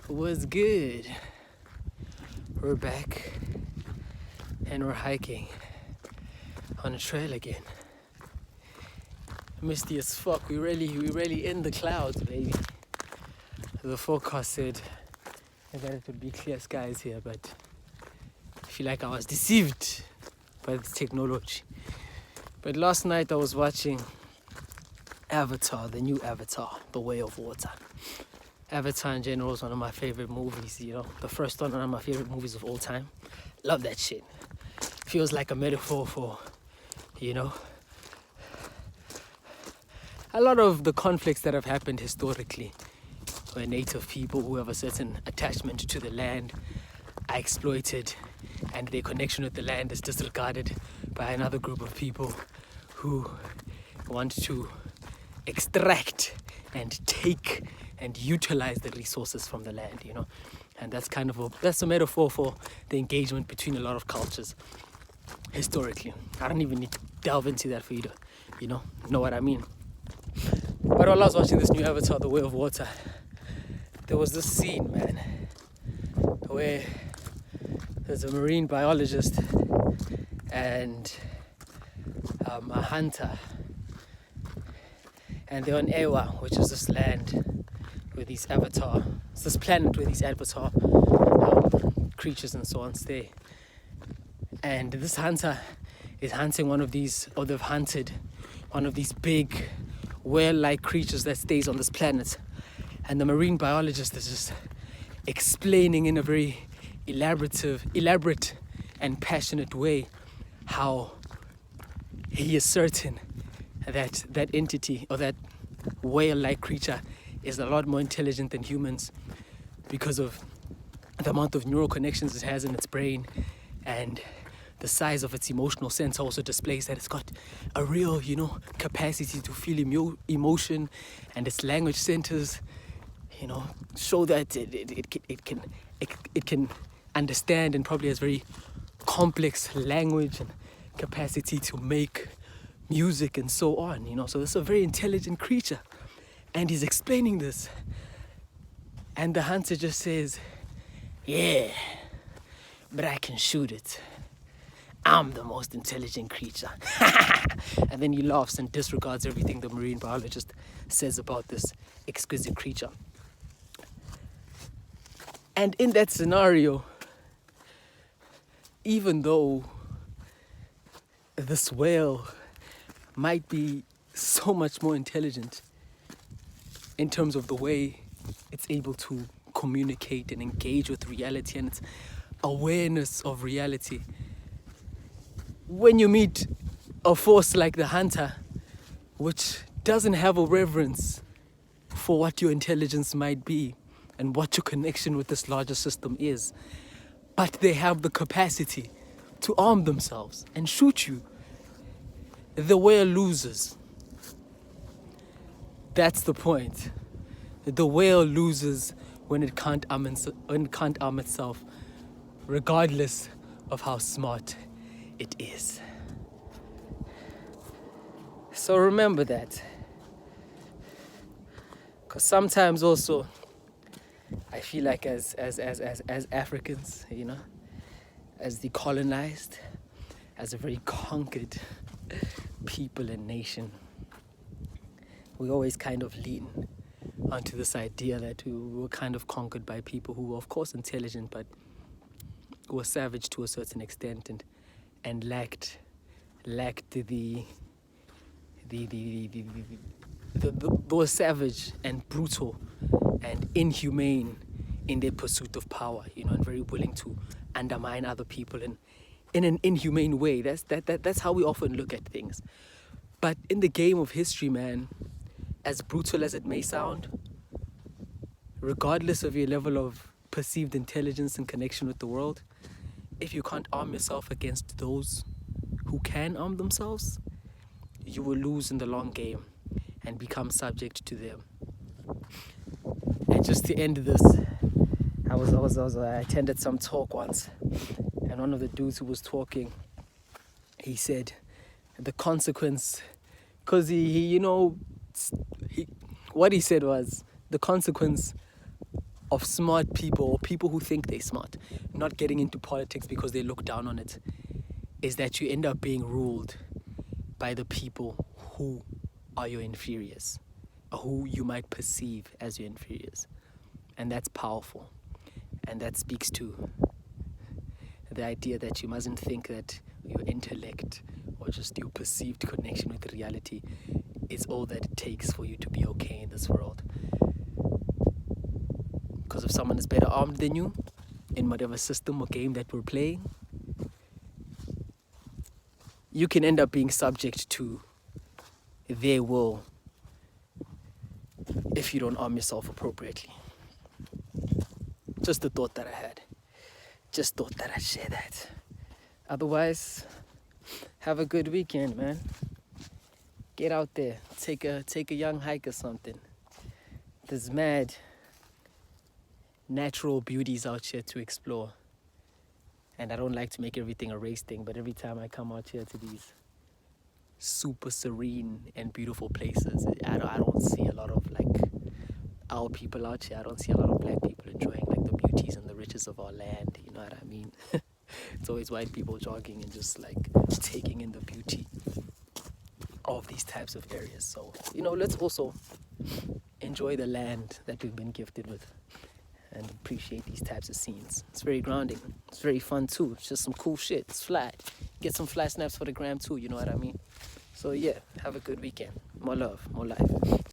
Was good. We're back and we're hiking on a trail again. Misty as fuck. We really in the clouds, baby. The forecast said that it would be clear skies here, but I feel like I was deceived by the technology. But last night I was watching Avatar, the new Avatar, The Way of Water. Avatar in general is one of my favorite movies, the first one of my favorite movies of all time. Love that shit. Feels like a metaphor for, a lot of the conflicts that have happened historically, where native people who have a certain attachment to the land are exploited and their connection with the land is disregarded by another group of people who want to extract and take and utilize the resources from the land, and that's a metaphor for the engagement between a lot of cultures historically. I don't even need to delve into that for you to know what I mean. But while I was watching this new Avatar, The Way of Water, there was this scene, man, where there's a marine biologist and a hunter, and they're on Ewa, which is this land where these it's this planet where these avatar creatures and so on stay. And this hunter is hunting they've hunted one of these big whale-like creatures that stays on this planet. And the marine biologist is just explaining in a very elaborate and passionate way how he is certain that that entity or that whale-like creature is a lot more intelligent than humans because of the amount of neural connections it has in its brain, and the size of its emotional center also displays that it's got a real, capacity to feel emotion, and its language centers, show that it can understand and probably has very complex language and capacity to make music and so on, so it's a very intelligent creature. And he's explaining this, and the hunter just says, "Yeah, but I can shoot it. I'm the most intelligent creature." And then he laughs and disregards everything the marine biologist says about this exquisite creature. And in that scenario, even though this whale might be so much more intelligent in terms of the way it's able to communicate and engage with reality and its awareness of reality, when you meet a force like the hunter, which doesn't have a reverence for what your intelligence might be and what your connection with this larger system is, but they have the capacity to arm themselves and shoot you, the whale loses. That's the point. The whale loses when it can't arm itself, regardless of how smart it is. So remember that. Because sometimes also, I feel like as Africans, as the colonized, as a very conquered people and nation, we always kind of lean onto this idea that we were kind of conquered by people who were, of course, intelligent, but were savage to a certain extent and lacked the were savage and brutal and inhumane in their pursuit of power, and very willing to undermine other people in an inhumane way. That's how we often look at things. But in the game of history, man, as brutal as it may sound, regardless of your level of perceived intelligence and connection with the world, if you can't arm yourself against those who can arm themselves, you will lose in the long game and become subject to them. And just to end this, I attended some talk once, and one of the dudes who was talking, he said the consequence, because what he said was the consequence of smart people or people who think they're smart not getting into politics because they look down on it is that you end up being ruled by the people who are your inferiors, or who you might perceive as your inferiors. And that's powerful. And that speaks to the idea that you mustn't think that your intellect or just your perceived connection with reality is all that it takes for you to be okay in this world. Because if someone is better armed than you in whatever system or game that we're playing, you can end up being subject to their will if you don't arm yourself appropriately. Just the thought that I had. Just thought that I'd share that. Otherwise, have a good weekend, man. Get out there. Take a young hike or something. There's mad natural beauties out here to explore. And I don't like to make everything a race thing, but every time I come out here to these super serene and beautiful places, I don't see a lot of like our people out here. I don't see a lot of black people enjoying like the beauties and the riches of our land. You know what I mean? It's always white people jogging and just like taking in the beauty of these types of areas. So, let's also enjoy the land that we've been gifted with and appreciate these types of scenes. It's very grounding. It's very fun too. It's just some cool shit. It's fly. Get some fly snaps for the gram too, you know what I mean? So yeah, have a good weekend. More love, more life.